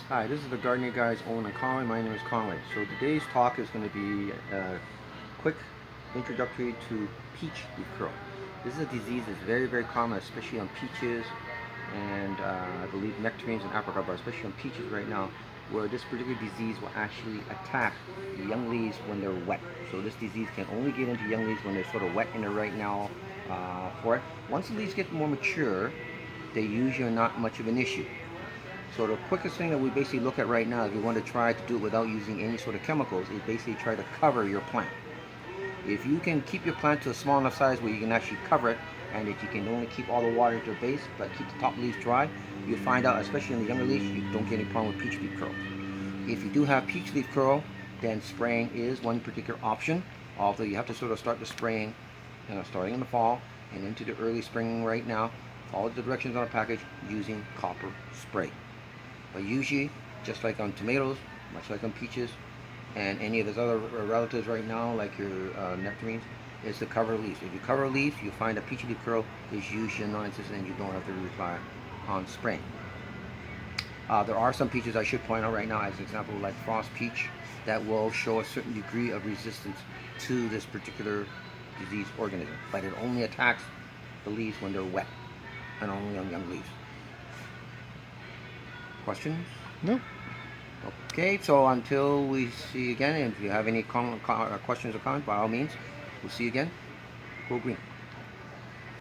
Hi, this is the Gardening Guys, Owen and Conway. My name is Conway. So today's talk is going to be a quick introductory to peach leaf curl. This is a disease that's very common, especially on peaches and I believe nectarines and apricot, but especially on peaches right now, where this particular disease will actually attack the young leaves when they're wet. So this disease can only get into young leaves when they're sort of wet in there right now for it. Once the leaves get more mature, they usually are not much of an issue. So the quickest thing that we basically look at right now, if you want to try to do it without using any sort of chemicals, is basically try to cover your plant. If you can keep your plant to a small enough size where you can actually cover it, and if you can only keep all the water at your base, but keep the top leaves dry, you'll find out, especially in the younger leaves, you don't get any problem with peach leaf curl. If you do have peach leaf curl, then spraying is one particular option, although you have to sort of start the spraying starting in the fall and into the early spring right now. Follow the directions on the package using copper spray. But usually, just like on tomatoes, much like on peaches, and any of those other relatives right now, like your nectarines, is to cover leaves. If you cover leaves, you find a peach leaf curl is usually a non-existent and you don't have to rely on spraying. There are some peaches I should point out right now, as an example, like frost peach, that will show a certain degree of resistance to this particular disease organism, but it only attacks the leaves when they're wet and only on young leaves. Questions? No. Okay, so until we see again, if you have any questions or comments, by all means, we'll see you again. Go green.